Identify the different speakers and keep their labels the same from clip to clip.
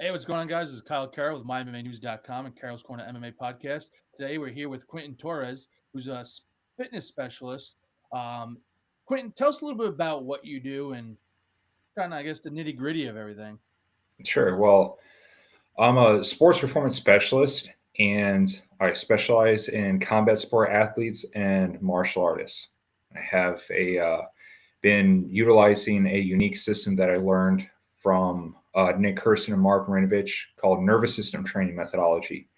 Speaker 1: Hey, what's going on, guys? This is Kyle Carroll with MyMMAnews.com and Carroll's Corner MMA podcast. Today, we're here with Quintin Torres, who's a fitness specialist. Um, Quintin, tell us a little bit about what you do and kind of, I guess, the nitty gritty of everything.
Speaker 2: Sure. Well, I'm a sports performance specialist and I specialize in combat sport athletes and martial artists. I have been utilizing a unique system that I learned from Nick Kirsten and Mark Marinovich called nervous system training methodology.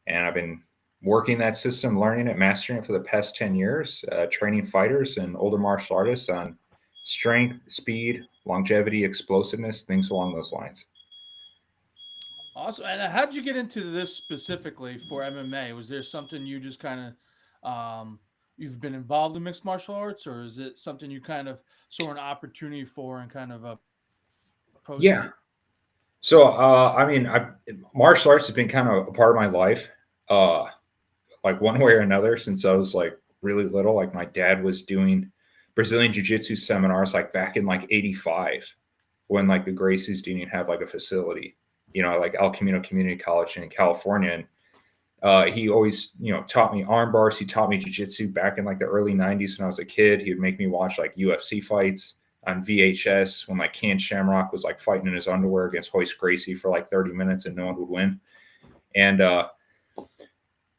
Speaker 2: And I've been working that system, learning it, mastering it for the past 10 years, training fighters and older martial artists on strength, speed, longevity, explosiveness, things along those lines.
Speaker 1: Awesome. And how'd you get into this specifically for MMA? Was there something you just kind of, you've been involved in mixed martial arts, or is it something you kind of saw an opportunity for and kind of approached
Speaker 2: Yeah.
Speaker 1: it?
Speaker 2: Martial arts has been kind of a part of my life, uh, like one way or another since I was like really little. Like my dad was doing Brazilian Jiu Jitsu seminars like back in like '85 when like the Gracies didn't even have like a facility, like El Camino Community College in California. And he always, taught me arm bars. He taught me jujitsu back in like the early '90s when I was a kid. He would make me watch like UFC fights on VHS when like Ken Shamrock was like fighting in his underwear against Hoist Gracie for like 30 minutes and no one would win. And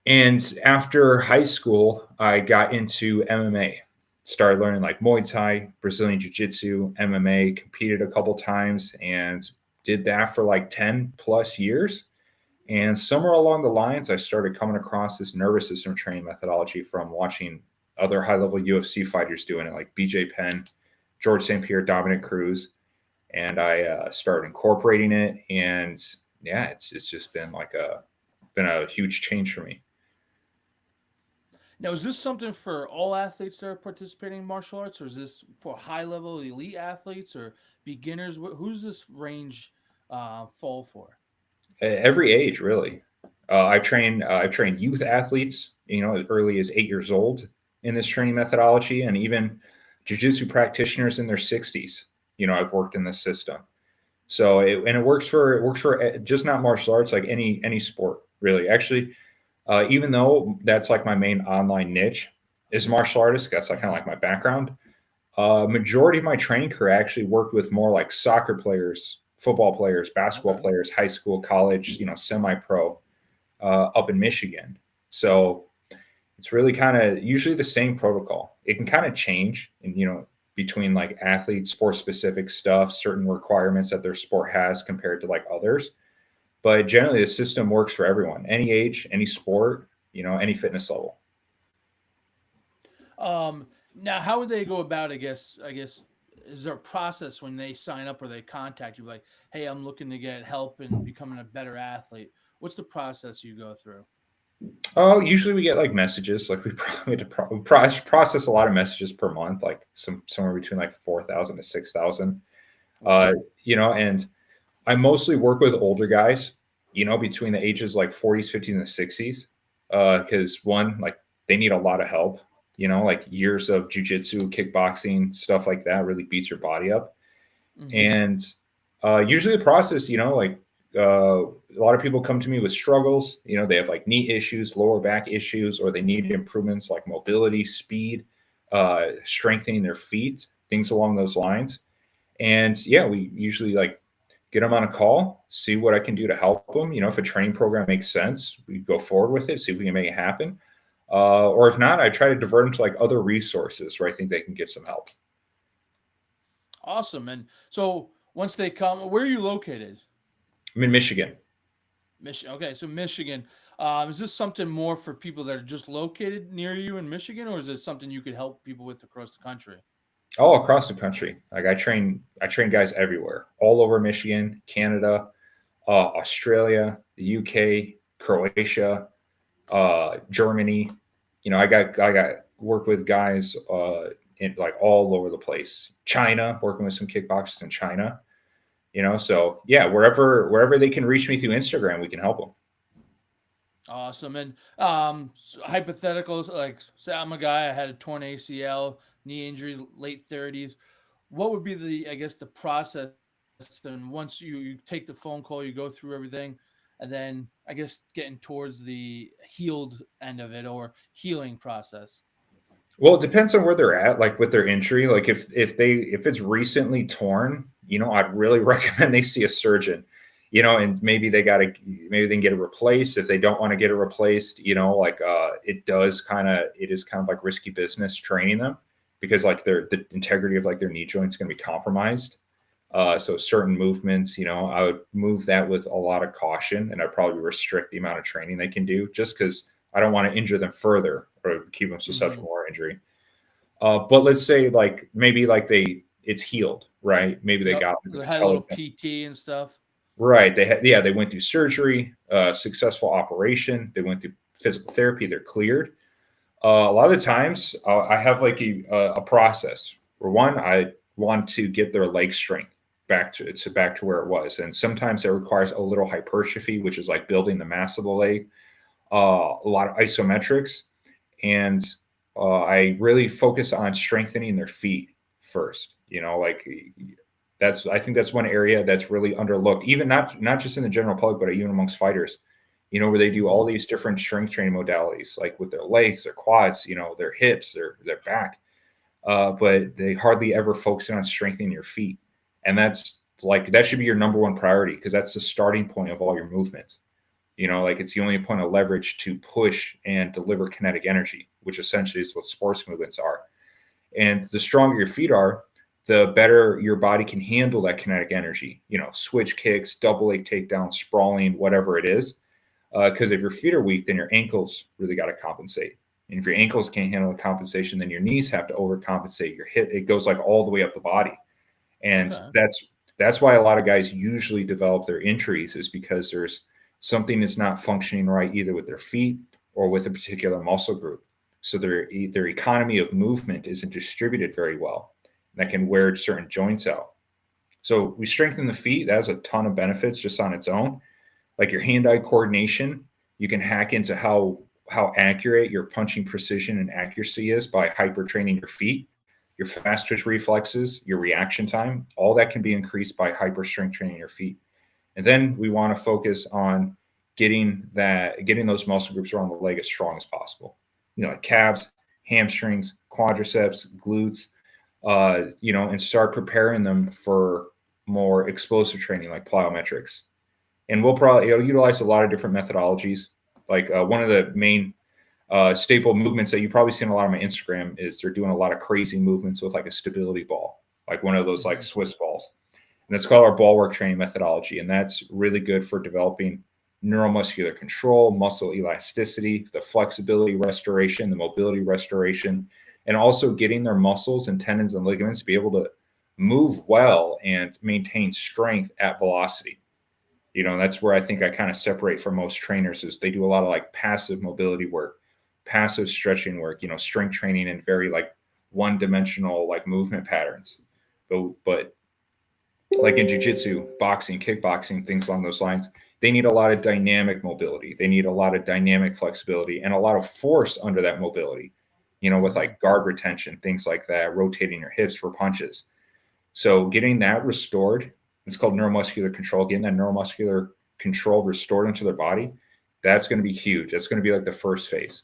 Speaker 2: and after high school, I got into MMA. Started learning like Muay Thai, Brazilian Jiu Jitsu, MMA. Competed a couple times and did that for like 10 plus years. And somewhere along the lines, I started coming across this nervous system training methodology from watching other high level UFC fighters doing it, like BJ Penn, George St. Pierre, Dominic Cruz. And I started incorporating it. And yeah, it's just been a huge change for me.
Speaker 1: Now, is this something for all athletes that are participating in martial arts, or is this for high level elite athletes or beginners? Who's this range fall for?
Speaker 2: Every age, really. I've trained youth athletes, as early as 8 years old in this training methodology, and even jujitsu practitioners in their 60s. I've worked in this system. So it works for just not martial arts, like any sport, really. Actually, even though that's like my main online niche is martial artists, that's like kind of like my background. Majority of my training career actually worked with more like soccer players, football players, basketball
Speaker 1: Okay.
Speaker 2: players, high school, college, semi-pro, up in Michigan. So it's really kind of usually the same protocol. It can kind of change, and between like athlete sport specific stuff, certain requirements that their sport has compared to like others. But generally, the system works for everyone, any age, any sport, any fitness level.
Speaker 1: Now, how would they go about? I guess is there a process when they sign up or they contact you, like, "Hey, I'm looking to get help in becoming a better athlete." What's the process you go through?
Speaker 2: Oh, usually we get like messages. Like we probably had to process a lot of messages per month, like somewhere between like 4,000 to 6,000. Uh,
Speaker 1: Wow.
Speaker 2: and I mostly work with older guys, between the ages like 40s, 50s, and 60s. Because one, like they need a lot of help, like years of jujitsu, kickboxing, stuff like that really beats your body up.
Speaker 1: Hmm.
Speaker 2: And usually the process, a lot of people come to me with struggles. They have like knee issues, lower back issues, or they need improvements like mobility, speed, strengthening their feet, things along those lines. And yeah, we usually like get them on a call, see what I can do to help them. If a training program makes sense, we go forward with it, see if we can make it happen. Or if not, I try to divert them to like other resources where I think they can get some help.
Speaker 1: Awesome. And so once they come, where are you located?
Speaker 2: I'm in Michigan.
Speaker 1: Michigan. Okay, so Michigan. Is this something more for people that are just located near you in Michigan, or is this something you could help people with across the country?
Speaker 2: All across the country. Like I train guys everywhere, all over Michigan, Canada, Australia, the UK, Croatia, Germany. I got work with guys in like all over the place. China, working with some kickboxers in China. So yeah, wherever they can reach me through Instagram, we can help them.
Speaker 1: Awesome. And hypotheticals, like say I'm a guy, I had a torn ACL, knee injuries, late 30s. What would be the, I guess, the process and once you take the phone call, you go through everything, and then I guess getting towards the healed end of it or healing process.
Speaker 2: Well, it depends on where they're at, like with their injury. Like if it's recently torn, I'd really recommend they see a surgeon, and maybe they can get it replaced. If they don't want to get it replaced, like it is kind of like risky business training them because like the integrity of like their knee joint is going to be compromised. So certain movements, I would move that with a lot of caution, and I'd probably restrict the amount of training they can do just because I don't want to injure them further or keep them susceptible to more injury. But let's say like maybe like it's healed, right? Maybe they
Speaker 1: Yep,
Speaker 2: got like a
Speaker 1: they had a
Speaker 2: patella
Speaker 1: little
Speaker 2: tendon.
Speaker 1: PT and stuff.
Speaker 2: Right. They went through surgery, successful operation. They went through physical therapy. They're cleared. A lot of the times, I have like a process where one, I want to get their leg strength back to where it was, and sometimes it requires a little hypertrophy, which is like building the mass of the leg. A lot of isometrics, and I really focus on strengthening their feet first. Like I think that's one area that's really underlooked, even not just in the general public, but even amongst fighters. Where they do all
Speaker 1: Hmm.
Speaker 2: these different strength training modalities, like with their legs, their quads, their hips, their back, but they hardly ever focus on strengthening your feet, and that should be your number one priority because that's the starting point of all your movements. Like it's the only point of leverage to push and deliver kinetic energy, which essentially is what sports movements are. And the stronger your feet are, the better your body can handle that kinetic energy, switch kicks, double leg takedowns, sprawling, whatever it is. Because if your feet are weak, then your ankles really got to compensate. And if your ankles can't handle the compensation, then your knees have to overcompensate. Your hip, it goes like all the way up the body. And
Speaker 1: Okay.
Speaker 2: that's why a lot of guys usually develop their injuries is because there's something that's not functioning right either with their feet or with a particular muscle group. So their economy of movement isn't distributed very well. That can wear certain joints out. So we strengthen the feet. That has a ton of benefits just on its own. Like your hand-eye coordination, you can hack into how accurate your punching precision and accuracy is by hyper training your feet, your fast twitch reflexes, your reaction time. All that can be increased by hyper strength training your feet. And then we want to focus on getting those muscle groups around the leg as strong as possible. Like calves, hamstrings, quadriceps, glutes, and start preparing them for more explosive training like plyometrics. And we'll probably utilize a lot of different methodologies. Like one of the main staple movements that you've probably seen a lot on my Instagram is they're doing a lot of crazy movements with like a stability ball, like one of those like
Speaker 1: Hmm.
Speaker 2: Swiss balls. And it's called our ball work training methodology. And that's really good for developing neuromuscular control, muscle elasticity, the flexibility restoration, the mobility restoration, and also getting their muscles and tendons and ligaments to be able to move well and maintain strength at velocity. That's where I think I kind of separate from most trainers is they do a lot of like passive mobility work, passive stretching work, strength training and very like one-dimensional like movement patterns. But like in jiu-jitsu, boxing, kickboxing, things along those lines, they need a lot of dynamic mobility. They need a lot of dynamic flexibility and a lot of force under that mobility, with
Speaker 1: Hmm.
Speaker 2: like guard retention, things like that, rotating your hips for punches. So getting that restored, it's called neuromuscular control, getting that neuromuscular control restored into their body, that's going to be huge. That's going to be like the first phase.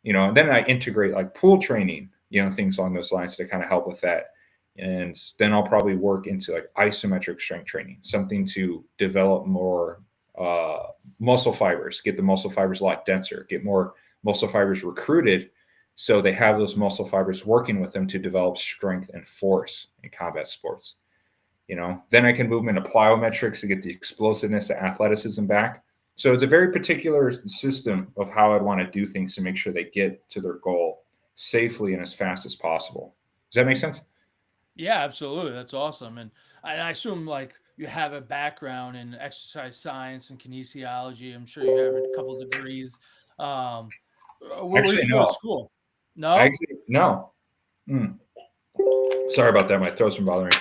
Speaker 2: And then I integrate like pool training, things along those lines to kind of help with that. And then I'll probably work into like isometric strength training, something to develop more uh, muscle fibers, get the muscle fibers a lot denser, get more muscle fibers recruited so they have those muscle fibers working with them to develop strength and force in combat sports. Then I can move them into plyometrics to get the explosiveness, the athleticism back. So it's a very particular system of how I'd want to do things to make sure they get to their goal safely and as fast as possible. Does that make sense?
Speaker 1: Yeah, absolutely. That's awesome. And I assume like you have a background in exercise science and kinesiology. I'm sure you have a couple degrees. Um, where did
Speaker 2: Actually,
Speaker 1: you go to
Speaker 2: no.
Speaker 1: school? No?
Speaker 2: No. Mm. Sorry about that. My throat's been bothering me.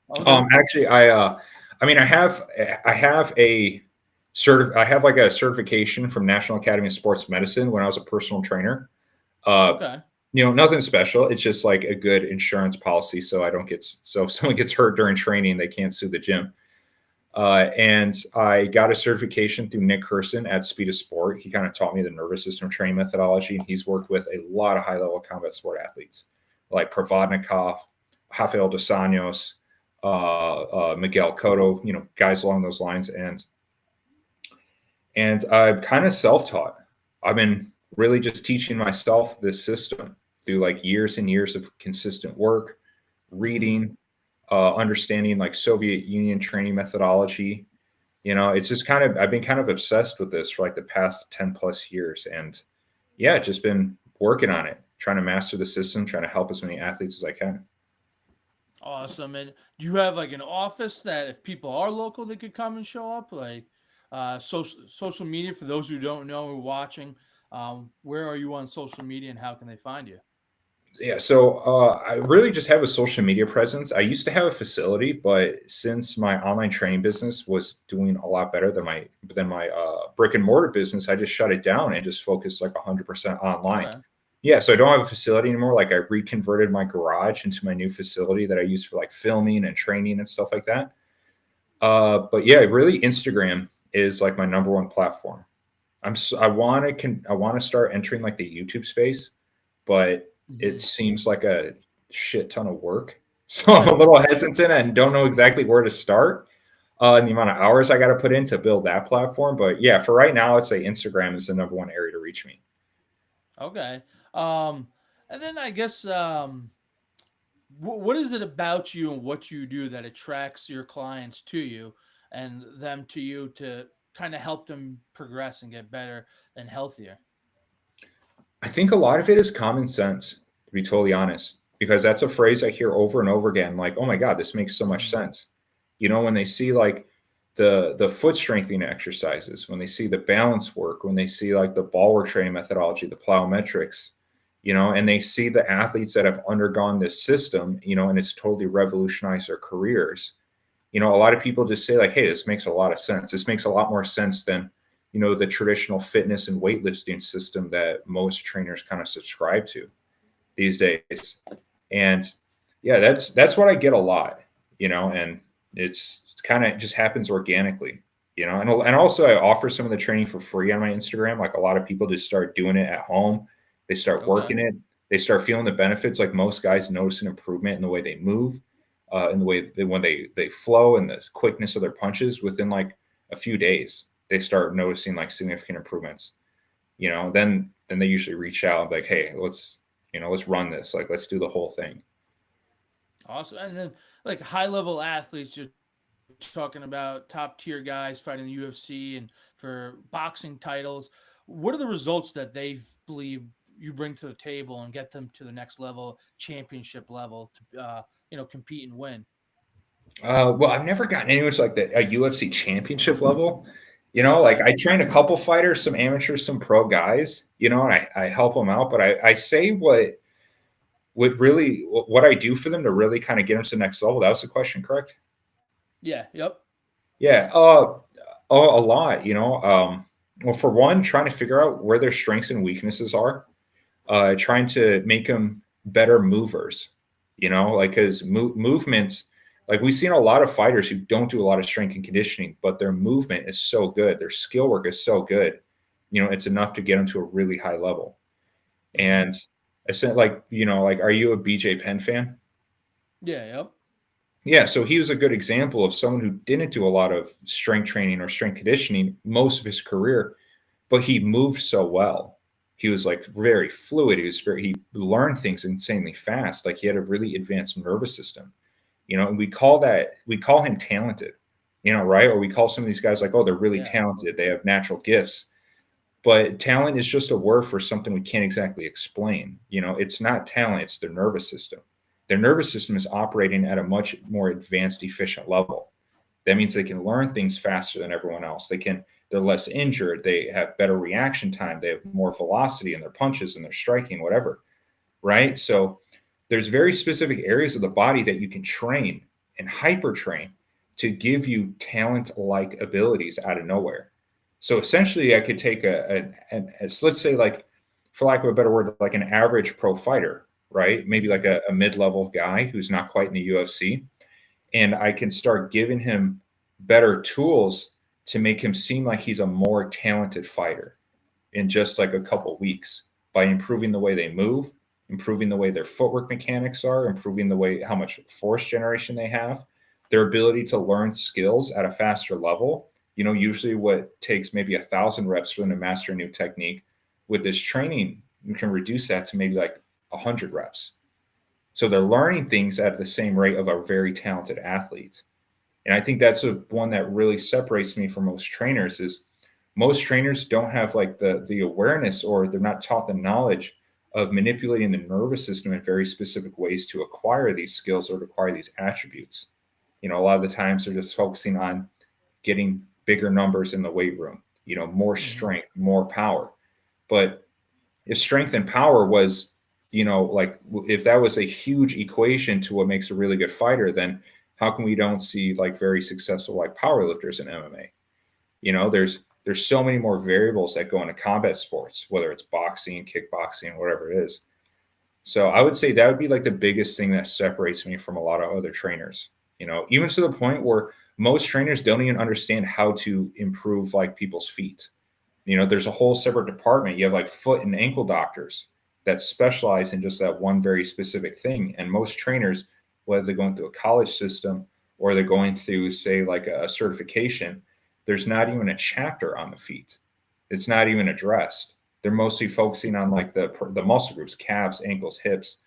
Speaker 1: All good.
Speaker 2: Actually, I mean, I have I have like a certification from National Academy of Sports Medicine when I was a personal trainer. Uh,
Speaker 1: Okay.
Speaker 2: Nothing special. It's just like a good insurance policy, so I don't get so if someone gets hurt during training, they can't sue the gym. And I got a certification through Nick Kerson at Speed of Sport. He kind of taught me the nervous system training methodology, and he's worked with a lot of high level combat sport athletes like Provodnikov, Rafael dos Anjos, Miguel Cotto, guys along those lines. And I'm kind of self taught. I've been really just teaching myself this system through like years and years of consistent work,
Speaker 1: Mm-hmm.
Speaker 2: reading, understanding like Soviet Union training methodology. It's just I've been kind of obsessed with this for like the past 10 plus years. And yeah, just been working on it, trying to master the system, trying to help as many athletes as I can.
Speaker 1: Awesome. And do you have like an office that if people are local, they could come and show up? Like social media for those who don't know or watching. Where are you on social media and how can they find you?
Speaker 2: Yeah, so I really just have a social media presence. I used to have a facility, but since my online training business was doing a lot better than my brick and mortar business, I just shut it down and just focused like 100% online.
Speaker 1: Okay.
Speaker 2: Yeah, so I don't have a facility anymore. Like I reconverted my garage into my new facility that I use for like filming and training and stuff like that. But yeah, really, Instagram is like my number one platform. I want to start entering like the YouTube space, but it
Speaker 1: Hmm.
Speaker 2: seems like a shit ton of work. So I'm a
Speaker 1: Right.
Speaker 2: little hesitant and don't know exactly where to start. And the amount of hours I got to put in to build that platform. But yeah, for right now, I'd say Instagram is the number one area to reach me.
Speaker 1: Okay. Um, and then I guess what is it about you and what you do that attracts your clients to you and them to you to kind of help them progress and get better and healthier?
Speaker 2: I think a lot of it is common sense, to be totally honest, because that's a phrase I hear over and over again. Like, oh my God, this makes so much
Speaker 1: Hmm.
Speaker 2: sense. When they see like the foot strengthening exercises, when they see the balance work, when they see like the ball work training methodology, the plyometrics, and they see the athletes that have undergone this system, and it's totally revolutionized their careers. A lot of people just say like, hey, this makes a lot of sense. This makes a lot more sense than the traditional fitness and weightlifting system that most trainers kind of subscribe to these days. And yeah, that's what I get a lot, and it's kind of just happens organically, and also I offer some of the training for free on my Instagram. Like a lot of people just start doing it at home. They start
Speaker 1: Okay.
Speaker 2: working it. They start feeling the benefits. Like most guys notice an improvement in the way they move, in the way when they flow and the quickness of their punches within like a few days. They start noticing like significant improvements. Then they usually reach out like, hey, let's run this. Like let's do the whole thing.
Speaker 1: Awesome. And then like high level athletes, you're talking about top tier guys fighting the UFC and for boxing titles. What are the results that they believe you bring to the table and get them to the next level, championship level, to compete and win?
Speaker 2: Well, I've never gotten anywhere to like a UFC championship level. Like
Speaker 1: Okay.
Speaker 2: I train a couple fighters, some amateurs, some pro guys, and I help them out. But I say what I do for them to really kind of get them to the next level. That was the question, correct?
Speaker 1: Yeah. Yep.
Speaker 2: Yeah. A lot, well, for one, trying to figure out where their strengths and weaknesses are, trying to make them better movers, like because movement, like we've seen a lot of fighters who don't do a lot of strength and conditioning, but their movement is so good, their skill work is so good, it's enough to get them to a really high level.
Speaker 1: Hmm.
Speaker 2: And I said, like, like, are you a BJ Penn fan?
Speaker 1: Yeah. Yep.
Speaker 2: Yeah, so he was a good example of someone who didn't do a lot of strength training or strength conditioning most of his career, but he moved so well. He was like very fluid. He learned things insanely fast. Like he had a really advanced nervous system, and we call him talented, right? Or we call some of these guys like, oh, they're really
Speaker 1: Yeah.
Speaker 2: talented. They have natural gifts. But talent is just a word for something we can't exactly explain. It's not talent, it's their nervous system. Their nervous system is operating at a much more advanced, efficient level. That means they can learn things faster than everyone else. They're less injured, they have better reaction time, they have more velocity in their punches and their striking, whatever. Right? So there's very specific areas of the body that you can train and hyper train to give you talent like abilities out of nowhere. So essentially, I could take so let's say like for lack of a better word, like an average pro fighter, right? Maybe
Speaker 1: Hmm.
Speaker 2: like a mid-level guy who's not quite in the UFC. And I can start giving him better tools to make him seem like he's a more talented fighter in just like a couple weeks by improving the way they move, improving the way their footwork mechanics are, improving the way how much force generation they have, their ability to learn skills at a faster level. Usually what takes maybe 1,000 reps for them to master a new technique, with this training, you can reduce that to maybe like 100 reps. So they're learning things at the same rate of a very talented athlete. And I think that's one that really separates me from most trainers is most trainers don't have like the awareness, or they're not taught the knowledge of manipulating the nervous system in very specific ways to acquire these skills or to acquire these attributes. A lot of the times they're just focusing on getting bigger numbers in the weight room, more
Speaker 1: Hmm.
Speaker 2: strength, more power. But if strength and power was, like if that was a huge equation to what makes a really good fighter, then how come we don't see like very successful like powerlifters in MMA? There's so many more variables that go into combat sports, whether it's boxing, kickboxing, whatever it is. So I would say that would be like the biggest thing that separates me from a lot of other trainers. Even to the point where most trainers don't even understand how to improve like people's feet. There's a whole separate department. You have like foot and ankle doctors that specialize in just that one very specific thing. And most trainers, whether they're going through a college system or they're going through, say, like a certification, there's not even a chapter on the feet. It's not even addressed. They're mostly focusing on like the muscle groups, calves, ankles, hips,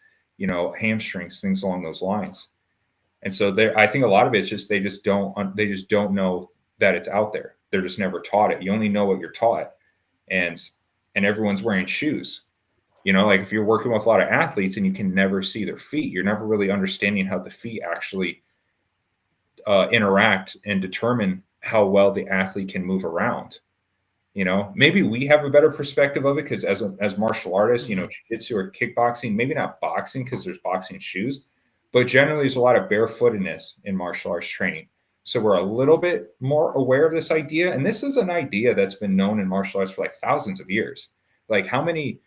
Speaker 2: hamstrings, things along those lines. And so I think a lot of it's just they just don't know that it's out there. They're just never taught it. You only know what you're taught, and everyone's wearing shoes. Like if you're working with a lot of athletes and you can never see their feet, you're never really understanding how the feet actually interact and determine how well the athlete can move around. Maybe we have a better perspective of it because as martial artists,
Speaker 1: Hmm.
Speaker 2: jiu-jitsu or kickboxing, maybe not boxing because there's boxing shoes, but generally there's a lot of barefootedness in martial arts training. So we're a little bit more aware of this idea. And this is an idea that's been known in martial arts for like thousands of years. Like how many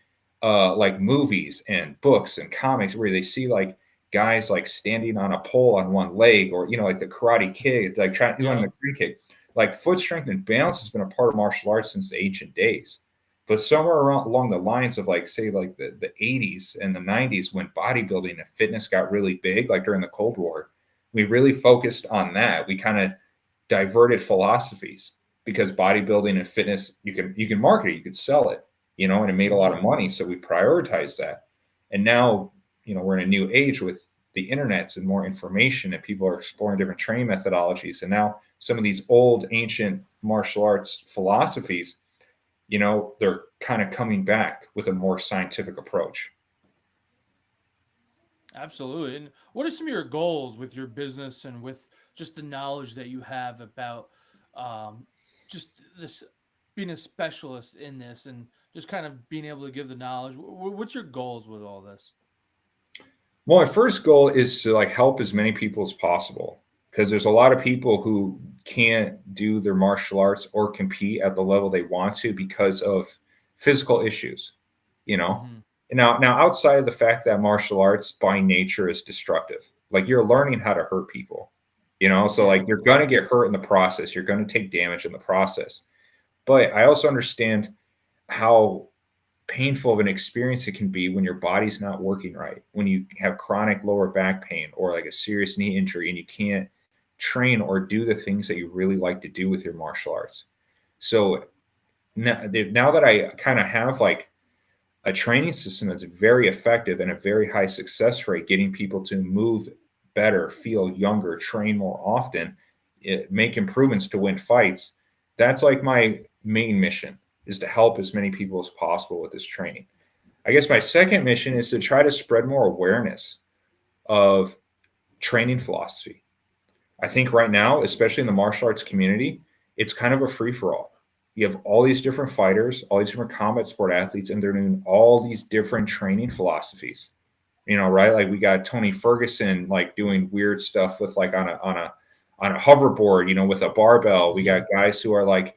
Speaker 2: like movies and books and comics where they see like guys like standing on a pole on one leg, or like the Karate Kid, like trying doing
Speaker 1: Yeah.
Speaker 2: the free kick. Like foot strength and balance has been a part of martial arts since the ancient days. But somewhere around along the lines of like say like the 80s and the 90s, when bodybuilding and fitness got really big, like during the Cold War, we really focused on that. We kind of diverted philosophies because bodybuilding and fitness, you can market it, you could sell it, and it made a lot
Speaker 1: Hmm.
Speaker 2: of money. So we prioritized that. And now, we're in a new age with the internet and more information, and people are exploring different training methodologies. And now some of these old ancient martial arts philosophies, they're kind of coming back with a more scientific approach.
Speaker 1: Absolutely. And what are some of your goals with your business and with just the knowledge that you have about um, just this being a specialist in this and just kind of being able to give the knowledge? What's your goals with all this?
Speaker 2: Well, my first goal is to like help as many people as possible, because there's a lot of people who can't do their martial arts or compete at the level they want to because of physical issues, you know.
Speaker 1: Hmm.
Speaker 2: And now outside of the fact that martial arts by nature is destructive, like you're learning how to hurt people, so
Speaker 1: Yeah,
Speaker 2: like you're going to
Speaker 1: absolutely.
Speaker 2: get hurt in the process, you're going to take damage in the process. But I also understand how painful of an experience it can be when your body's not working right, when you have chronic lower back pain or like a serious knee injury and you can't train or do the things that you really like to do with your martial arts. So now that I kind of have like a training system that's very effective and a very high success rate, getting people to move better, feel younger, train more often, make improvements to win fights, that's like my main mission, is to help as many people as possible with this training. I guess my second mission is to try to spread more awareness of training philosophy. I think right now, especially in the martial arts community, it's kind of a free for all. You have all these different fighters, all these different combat sport athletes, and they're doing all these different training philosophies. Right? Like we got Tony Ferguson like doing weird stuff with like on a hoverboard, with a barbell. We got
Speaker 1: Hmm.
Speaker 2: guys who are like,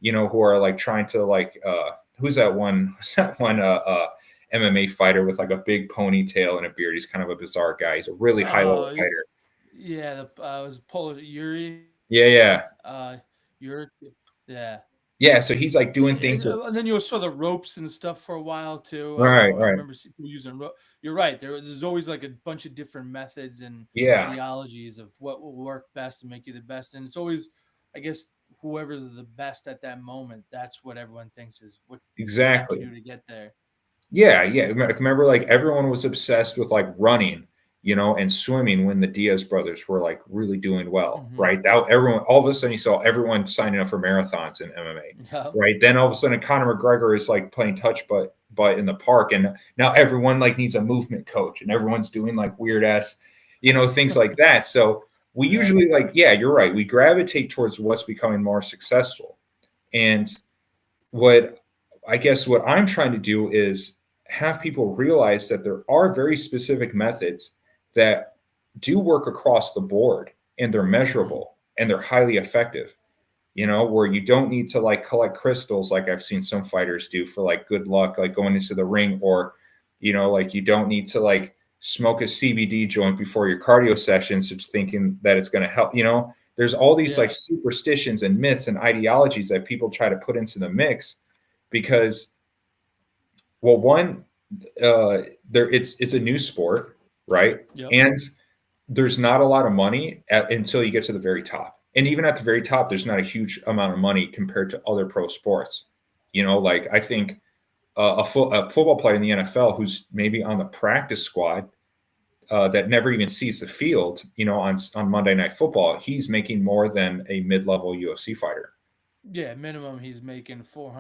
Speaker 2: who are like trying to like who's that one? Who's that one? MMA fighter with like a big ponytail and a beard. He's kind of a bizarre guy. He's a really high level
Speaker 1: Oh,
Speaker 2: fighter.
Speaker 1: yeah. The was Polish Yuri.
Speaker 2: Yeah, yeah,
Speaker 1: Yuri. Yeah.
Speaker 2: yeah. So he's like doing things with
Speaker 1: And then you saw the ropes and stuff for a while too.
Speaker 2: right,
Speaker 1: I
Speaker 2: right.
Speaker 1: remember people using rope. You're right. There's always like a bunch of different methods and
Speaker 2: Yeah,
Speaker 1: ideologies of what will work best and make you the best. And it's always, I guess, whoever's the best at that moment. That's what everyone thinks is what you have to
Speaker 2: exactly.
Speaker 1: do to get there.
Speaker 2: Yeah, yeah. Remember, like everyone was obsessed with like running, and swimming when the Diaz brothers were like really doing well,
Speaker 1: Hmm.
Speaker 2: right? That everyone, all of a sudden, you saw everyone signing up for marathons in MMA,
Speaker 1: Yeah.
Speaker 2: right? Then all of a sudden, Conor McGregor is like playing touch but in the park, and now everyone like needs a movement coach, and everyone's doing like weird ass, things like that. So we
Speaker 1: Yeah.
Speaker 2: usually like, yeah, you're right. We gravitate towards what's becoming more successful, and what I guess what I'm trying to do is have people realize that there are very specific methods that do work across the board and they're
Speaker 1: Hmm.
Speaker 2: measurable and they're highly effective, where you don't need to like collect crystals like I've seen some fighters do for like good luck, like going into the ring, or, like you don't need to like smoke a CBD joint before your cardio sessions, just thinking that it's going to help, there's all these like
Speaker 1: Yeah.
Speaker 2: superstitions and myths and ideologies that people try to put into the mix because, well, one, there it's a new sport, right?
Speaker 1: Yep.
Speaker 2: And there's not a lot of money until you get to the very top. And even at the very top, there's not a huge amount of money compared to other pro sports. Like I think a football player in the NFL who's maybe on the practice squad that never even sees the field, on Monday Night Football, he's making more than a mid-level UFC fighter.
Speaker 1: Yeah. Minimum, he's making
Speaker 2: So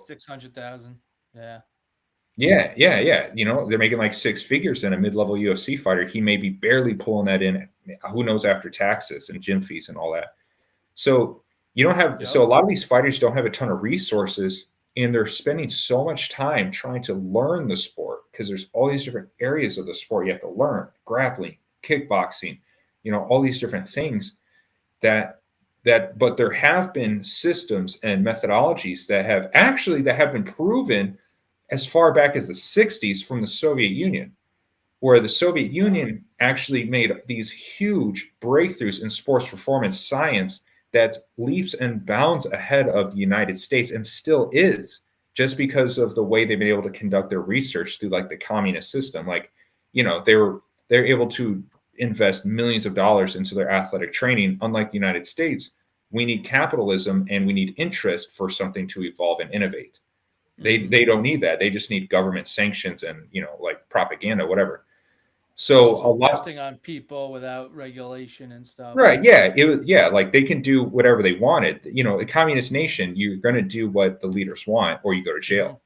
Speaker 1: 600,000. Yeah.
Speaker 2: yeah, yeah, yeah. They're making like six figures in a mid-level UFC fighter. He may be barely pulling that in. Who knows after taxes and gym fees and all that. So you don't have. So
Speaker 1: Yep.
Speaker 2: a lot of these fighters don't have a ton of resources, and they're spending so much time trying to learn the sport because there's all these different areas of the sport you have to learn: grappling, kickboxing, all these different things that but there have been systems and methodologies that have been proven as far back as the 60s from the Soviet Union, where the Soviet
Speaker 1: Wow.
Speaker 2: Union actually made these huge breakthroughs in sports performance science that's leaps and bounds ahead of the United States and still is, just because of the way they've been able to conduct their research through like the communist system. Like, they're able to invest millions of dollars into their athletic training. Unlike the United States, we need capitalism and we need interest for something to evolve and innovate. They
Speaker 1: Hmm.
Speaker 2: don't need that. They just need government sanctions and like propaganda, whatever.
Speaker 1: And
Speaker 2: So
Speaker 1: also
Speaker 2: a lot,
Speaker 1: testing on people without regulation and stuff.
Speaker 2: right? Yeah, like they can do whatever they wanted. A communist nation, you're going to do what the leaders want, or you go to
Speaker 1: Hmm.
Speaker 2: jail.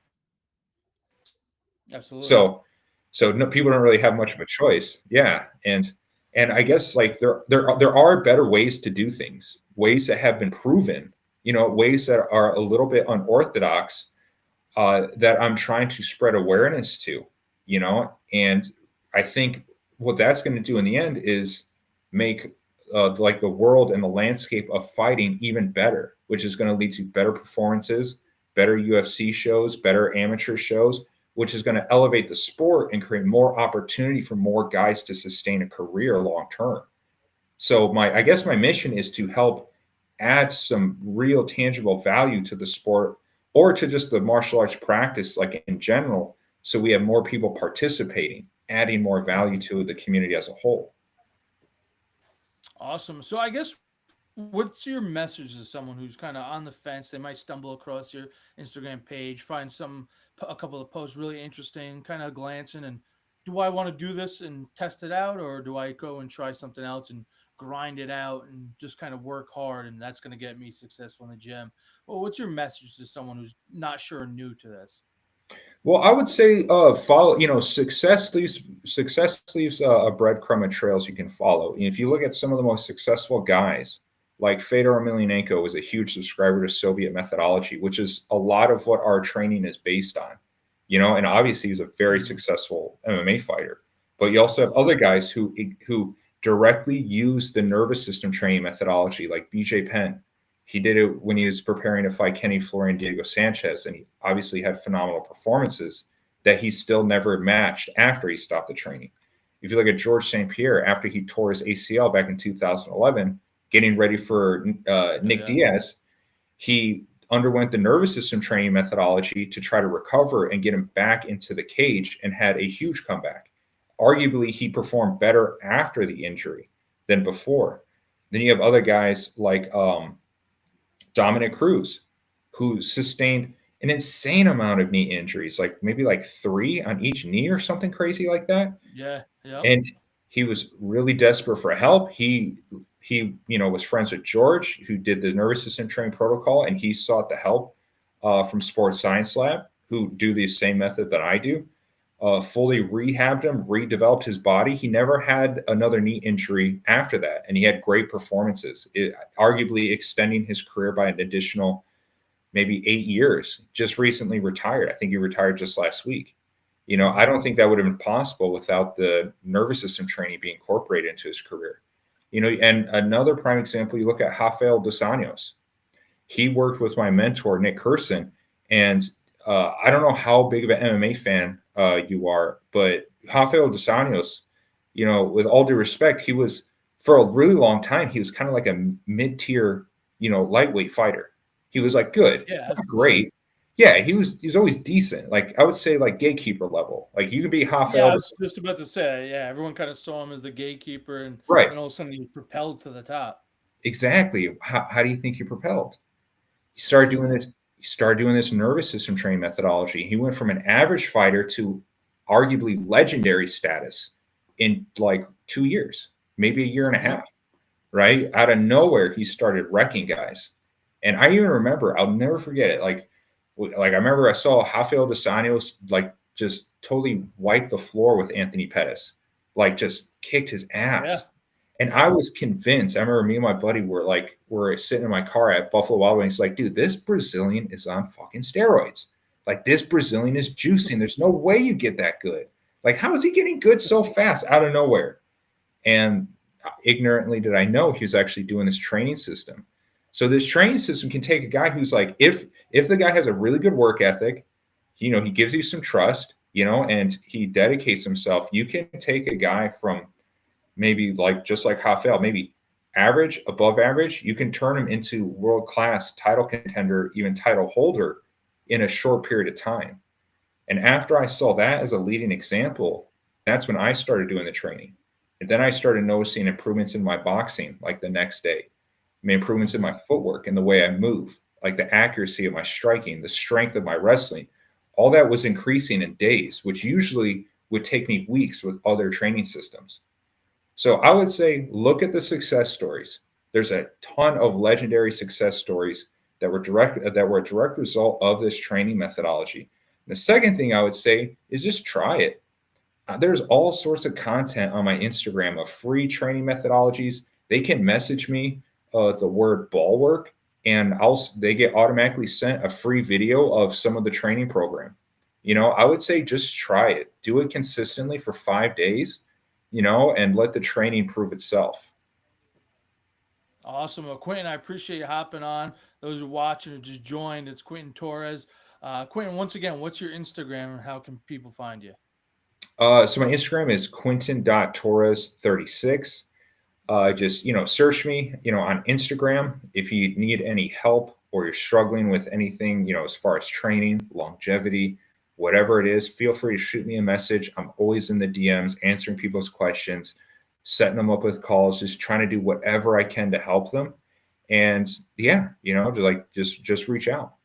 Speaker 1: Absolutely.
Speaker 2: So, no, people don't really have much of a choice. Yeah, and I guess like there are better ways to do things, ways that have been proven. Ways that are a little bit unorthodox that I'm trying to spread awareness to, and I think what that's going to do in the end is make like the world and the landscape of fighting even better, which is going to lead to better performances, better UFC shows, better amateur shows, which is going to elevate the sport and create more opportunity for more guys to sustain a career long term. So I guess my mission is to help add some real tangible value to the sport or to just the martial arts practice, like in general, so we have more people participating, adding more value
Speaker 1: Hmm.
Speaker 2: to the community as a whole.
Speaker 1: Awesome. So I guess what's your message to someone who's kind of on the fence? They might stumble across your Instagram page, find a couple of posts really interesting, kind of glancing, and do I want to do this and test it out, or do I go and try something else and grind it out and just kind of work hard, and that's going to get me successful in the gym? Well, what's your message to someone who's not sure or new to this?
Speaker 2: Well, I would say follow. Success leaves a breadcrumb of trails you can follow. If you look at some of the most successful guys, like Fedor Emelianenko, was a huge subscriber to Soviet methodology, which is a lot of what our training is based on. And obviously he's a very
Speaker 1: Hmm.
Speaker 2: successful MMA fighter. But you also have other
Speaker 1: Absolutely.
Speaker 2: guys who directly use the nervous system training methodology, like BJ Penn. He did it when he was preparing to fight Kenny Florian Diego Sanchez, and he obviously had phenomenal performances that he still never matched after he stopped the training. If you look at George St. Pierre, after he tore his ACL back in 2011, getting ready for
Speaker 1: Oh,
Speaker 2: Nick
Speaker 1: yeah.
Speaker 2: Diaz, he underwent the nervous system training methodology to try to recover and get him back into the cage and had a huge comeback. Arguably, he performed better after the injury than before. Then you have other guys like Dominic Cruz, who sustained an insane amount of knee injuries, like maybe like 3 on each knee or something crazy like that.
Speaker 1: Yeah. Yep.
Speaker 2: And he was really desperate for help. He was friends with George, who did the nervous system training protocol, and he sought the help from Sports Science Lab, who do the same method that I do. Fully rehabbed him, redeveloped his body. He never had another knee injury after that, and he had great performances, arguably extending his career by an additional maybe 8 years. Just recently retired. I think he retired just last week. I
Speaker 1: Hmm.
Speaker 2: don't think that would have been possible without the nervous system training being incorporated into his career. And another prime example, you look at Rafael dos Anjos. He worked with my mentor, Nick Curson. And I don't know how big of an MMA fan you are, but Rafael dos Anjos, with all due respect, he was, for a really long time, he was kind of like a mid-tier, lightweight fighter. He was like good,
Speaker 1: Yeah.
Speaker 2: not
Speaker 1: Absolutely.
Speaker 2: great. Yeah, he was always decent. Like I would say like gatekeeper level. Like you could be
Speaker 1: Yeah, I
Speaker 2: Rafael.
Speaker 1: was just about to say, yeah, everyone kind of saw him as the gatekeeper, and
Speaker 2: Right.
Speaker 1: then all of a sudden he propelled to the top.
Speaker 2: Exactly. How do you think he propelled? He started doing
Speaker 1: Interesting.
Speaker 2: this. He started doing this nervous system training methodology. He went from an average fighter to arguably legendary status in like 2 years, maybe a year and a
Speaker 1: Hmm.
Speaker 2: half. Right out of nowhere, he started wrecking guys. And I even remember, I'll never forget it. Like I remember I saw Rafael dos Anjos like just totally wipe the floor with Anthony Pettis, like just kicked his
Speaker 1: Yeah.
Speaker 2: ass. And I
Speaker 1: Yep.
Speaker 2: was convinced. I remember me and my buddy were sitting in my car at Buffalo Wild Wings, like, dude, this Brazilian is on fucking steroids. Like this Brazilian is juicing. There's no way you get that good. Like, how is he getting good so fast out of nowhere? And ignorantly did I know he was actually doing this training system. So this training system can take a guy who's like, if the guy has a really good work ethic, he gives you some trust, and he dedicates himself, you can take a guy from maybe like just like Rafael, maybe average, above average, you can turn him into world class title contender, even title holder in a short period of time. And after I saw that as a leading example, that's when I started doing the training. And then I started noticing improvements in my boxing like the next day. I mean, improvements in my
Speaker 1: Hmm.
Speaker 2: footwork and the way I move, like the accuracy of my striking, the strength of my wrestling. All that was increasing in days, which usually would take me weeks with other training systems. So I would say look at the success stories. There's a ton of legendary success stories that were a direct result of this training methodology. The second thing I would say is just try it. There's all sorts of content on my Instagram of free training methodologies. They can message me the word ball work, and they get automatically sent a free video of some of the training program. I would say just try it. Do it consistently for 5 days, and let the training prove itself.
Speaker 1: Awesome. Well, Quentin, I appreciate you hopping on. Those who watching or just joined, it's Quintin Torres. Quentin, once again, what's your Instagram and how can people find you?
Speaker 2: So my Instagram is quintin.torres36. Just search me on Instagram if you need any help or you're struggling with anything as far as training, longevity, whatever it is. Feel free to shoot me a message. I'm always in the DMs answering people's questions, setting them up with calls, just trying to do whatever I can to help them. And yeah, just reach out.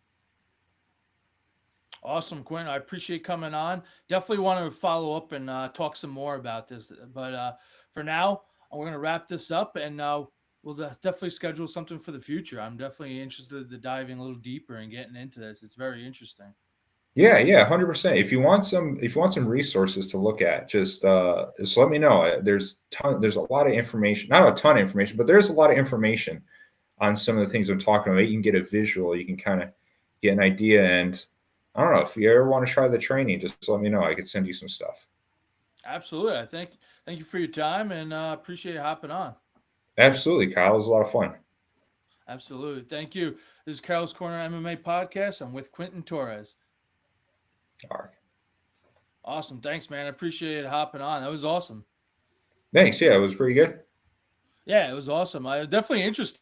Speaker 1: Awesome, Quentin. I appreciate coming on. Definitely want to follow up and talk some more about this. But for now, we're going to wrap this up and we'll definitely schedule something for the future. I'm definitely interested in diving a little deeper and getting into this. It's very interesting.
Speaker 2: Yeah, yeah, 100%. If you want some resources to look at, just let me know. There's a lot of information, not a ton of information, but there's a lot of information on some of the things I'm talking about. You can get a visual, you can kind of get an idea. And I don't know if you ever want to try the training, just let me know. I could send you some stuff.
Speaker 1: Absolutely. Thank you for your time and appreciate you hopping on.
Speaker 2: Absolutely, Kyle. It was a lot of fun.
Speaker 1: Absolutely. Thank you. This is Carl's Corner MMA podcast. I'm with Quentin Torres.
Speaker 2: All right.
Speaker 1: Awesome. Thanks, man. I appreciate hopping on. That was awesome.
Speaker 2: Thanks. Yeah, it was pretty good.
Speaker 1: Yeah, it was awesome. I definitely interested